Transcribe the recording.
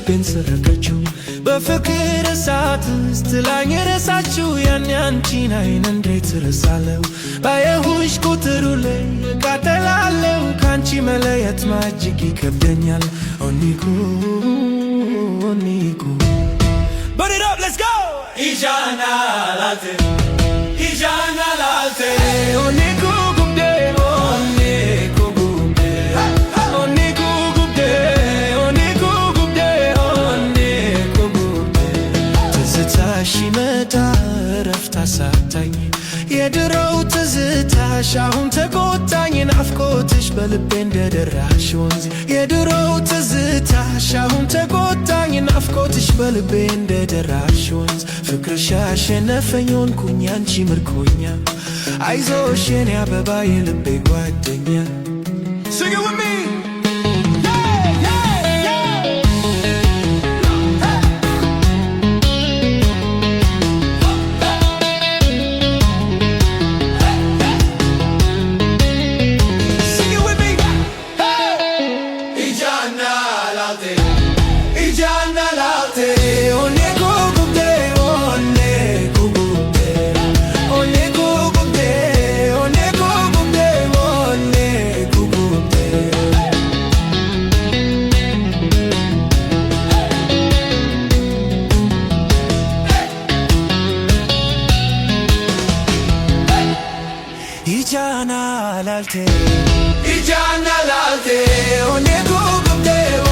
ልቤን ሰረቀችው በፍቅር እሳት ውስጥ ላይ ረሳችው ያን ያንቺን አይን እንዴት ረሳለው ባየሁሽ ቁጥር ላይ እቃጠላለሁ ካንቺ መለየት ማጅግ ይከብደኛል ኦኒኩ ኦኒኩ Put it up, let's go! Ijana lalte, Ijana lalte. Oniku gubde, Oniku gubde, Oniku gubde, Oniku gubde, Oniku gubde. ትዝታሽ ይመጣ እረፍት አሳጣኝ የድሮው ትዝታሽ አሁን ተቆጣኝ ናፍቆትሽ በልቤ እንደደራሽ ወንዝ የድሮው ትዝታሽ አሁን ተቆጣኝ ናፍቆትሽ በልቤ እንደደራሽ ወንዝ ፍቅርሽ አሸነፈኝ ሆንኩኝ አንቺ ምርኮኛ አይዞሽ የኔ አበባ የልቤ ጓደኛ Sing it with me! Ijana lalte, Ijana lalte, Oniku gubde.